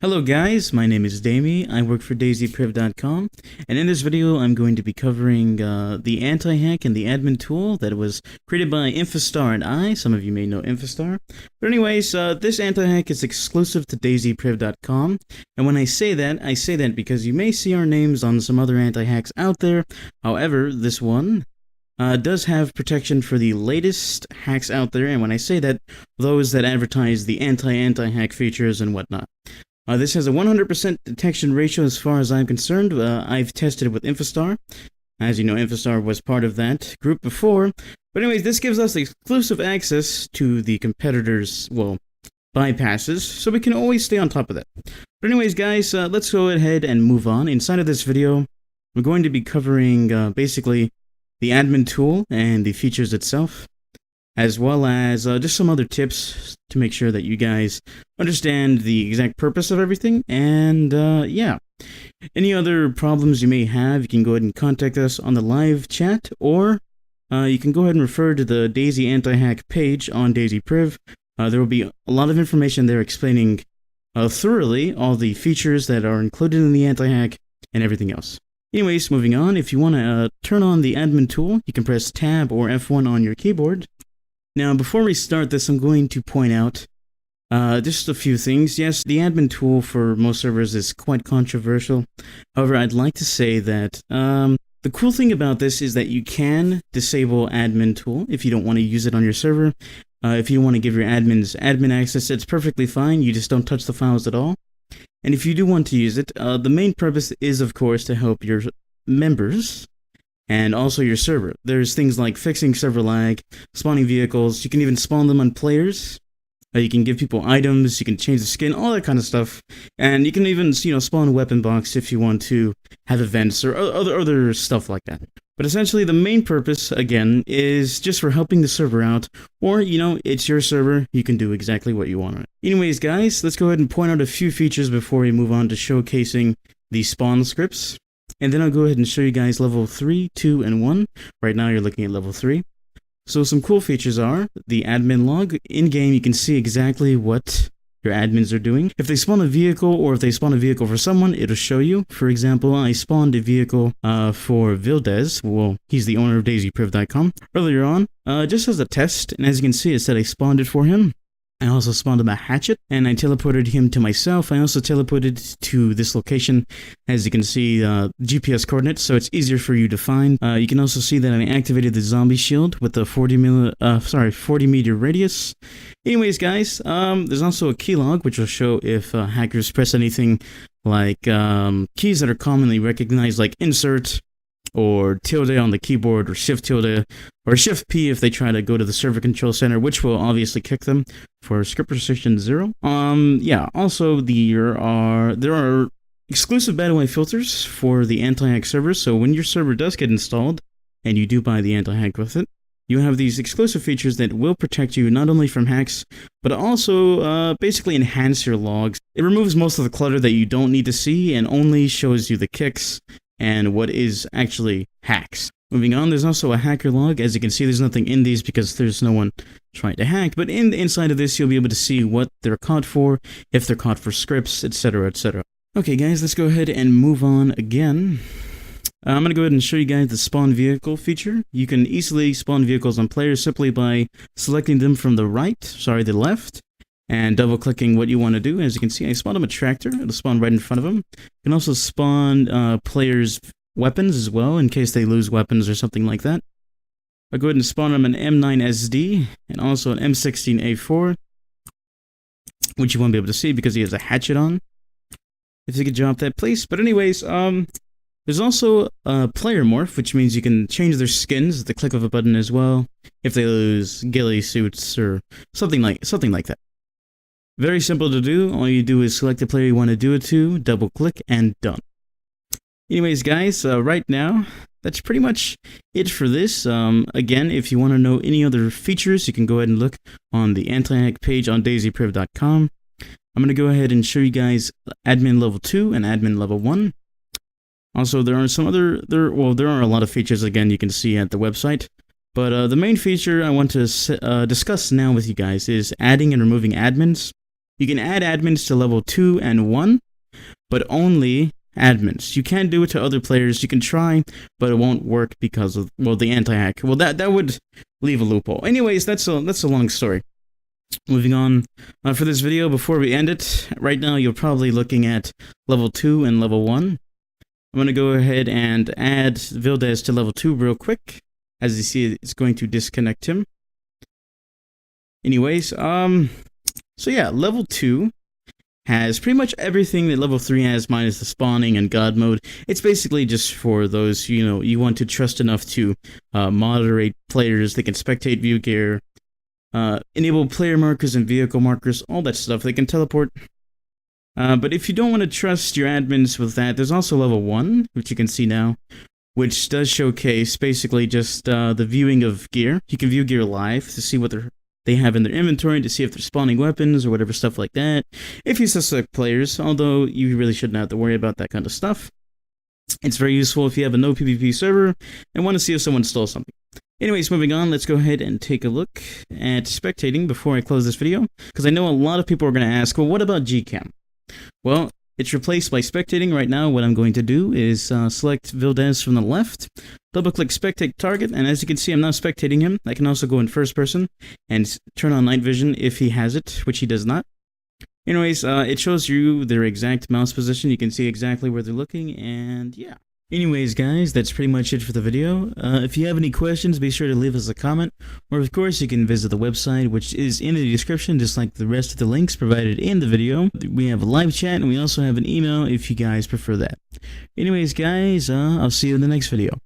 Hello guys, my name is Dami, I work for DayzPriv.com, and in this video I'm going to be covering the anti-hack and the admin tool that was created by infiSTAR and I. Some of you may know infiSTAR. But anyways, this anti-hack is exclusive to DayzPriv.com, and when I say that because you may see our names on some other anti-hacks out there. However, this one does have protection for the latest hacks out there, and when I say that, those that advertise the anti-hack features and whatnot. This has a 100% detection ratio as far as I'm concerned. I've tested it with infiSTAR. As you know, infiSTAR was part of that group before. But anyways, this gives us exclusive access to the competitors', well, bypasses, so we can always stay on top of that. But anyways, guys, let's go ahead and move on. Inside of this video, we're going to be covering basically the admin tool and the features itself, as well as just some other tips to make sure that you guys understand the exact purpose of everything. And yeah, any other problems you may have, you can go ahead and contact us on the live chat, or you can go ahead and refer to the Daisy anti-hack page on DayzPriv. There will be a lot of information there explaining thoroughly all the features that are included in the anti-hack and everything else. Anyways, moving on, if you want to turn on the admin tool, you can press Tab or F1 on your keyboard. Now, before we start this, I'm going to point out just a few things. Yes, the admin tool for most servers is quite controversial. However, I'd like to say that the cool thing about this is that you can disable admin tool if you don't want to use it on your server. If you want to give your admins admin access, it's perfectly fine. You just don't touch the files at all. And if you do want to use it, the main purpose is, of course, to help your members and also your server. There's things like fixing server lag, spawning vehicles. You can even spawn them on players. You can give people items. You can change the skin, all that kind of stuff. And you can even, spawn a weapon box if you want to have events or other stuff like that. But essentially, the main purpose, again, is just for helping the server out. Or, it's your server. You can do exactly what you want on it. Anyways, guys, let's go ahead and point out a few features before we move on to showcasing the spawn scripts. And then I'll go ahead and show you guys level 3, 2, and 1. Right now you're looking at level 3. So some cool features are the admin log. In-game you can see exactly what your admins are doing. If they spawn a vehicle, or if they spawn a vehicle for someone, it'll show you. For example, I spawned a vehicle for Vildez. Well, he's the owner of DayzPriv.com. Earlier on, just as a test, and as you can see, it said I spawned it for him. I also spawned him a hatchet, and I teleported him to myself. I also teleported to this location, as you can see, GPS coordinates, so it's easier for you to find. You can also see that I activated the zombie shield with the 40 meter radius. Anyways, guys, there's also a keylog, which will show if hackers press anything like keys that are commonly recognized, like insert, or tilde on the keyboard, or shift tilde, or shift P if they try to go to the server control center, which will obviously kick them for script restriction 0. Yeah, also there are exclusive battle filters for the anti-hack servers, so when your server does get installed, and you do buy the anti-hack with it, you have these exclusive features that will protect you not only from hacks, but also basically enhance your logs. It removes most of the clutter that you don't need to see, and only shows you the kicks and what is actually hacks. Moving on, there's also a hacker log. As you can see, there's nothing in these because there's no one trying to hack, but in the inside of this, you'll be able to see what they're caught for, if they're caught for scripts, etc., etc. Okay, guys, let's go ahead and move on again. I'm going to go ahead and show you guys the spawn vehicle feature. You can easily spawn vehicles on players simply by selecting them from the left, and double-clicking what you want to do. As you can see, I spawned him a tractor. It'll spawn right in front of him. You can also spawn players' weapons as well, in case they lose weapons or something like that. I'll go ahead and spawn him an M9SD, and also an M16A4, which you won't be able to see because he has a hatchet on. If you could drop that, please. But anyways, there's also a player morph, which means you can change their skins at the click of a button as well, if they lose ghillie suits or something like that. Very simple to do. All you do is select the player you want to do it to, double click, and done. Anyways, guys, right now, that's pretty much it for this. Again, if you want to know any other features, you can go ahead and look on the anti-hack page on DayzPriv.com. I'm going to go ahead and show you guys admin level 2 and admin level 1. Also, there are some other, there are a lot of features, again, you can see at the website. But the main feature I want to discuss now with you guys is adding and removing admins. You can add admins to level 2 and 1, but only admins. You can't do it to other players. You can try, but it won't work because of, well, the anti-hack. Well, that would leave a loophole. Anyways, that's a long story. Moving on for this video, before we end it, right now you're probably looking at level 2 and level 1. I'm going to go ahead and add Vildez to level 2 real quick. As you see, it's going to disconnect him. Anyways, so yeah, level 2 has pretty much everything that level 3 has, minus the spawning and god mode. It's basically just for those, you know, you want to trust enough to moderate players. They can spectate view gear, enable player markers and vehicle markers, all that stuff. They can teleport. But if you don't want to trust your admins with that, there's also level 1, which you can see now, which does showcase basically just the viewing of gear. You can view gear live to see what they have in their inventory, to see if they're spawning weapons or whatever stuff like that. If you suspect players, although you really shouldn't have to worry about that kind of stuff. It's very useful if you have a no PvP server and want to see if someone stole something. Anyways, moving on, let's go ahead and take a look at spectating before I close this video, because I know a lot of people are going to ask, well, what about Gcam? Well, it's replaced by spectating. Right now, what I'm going to do is select Vildez from the left, double-click spectate target, and as you can see, I'm now spectating him. I can also go in first person and turn on night vision if he has it, which he does not. Anyways, it shows you their exact mouse position. You can see exactly where they're looking, and yeah. Anyways, guys, that's pretty much it for the video. If you have any questions, be sure to leave us a comment, or of course, you can visit the website, which is in the description, just like the rest of the links provided in the video. We have a live chat, and we also have an email if you guys prefer that. Anyways, guys, I'll see you in the next video.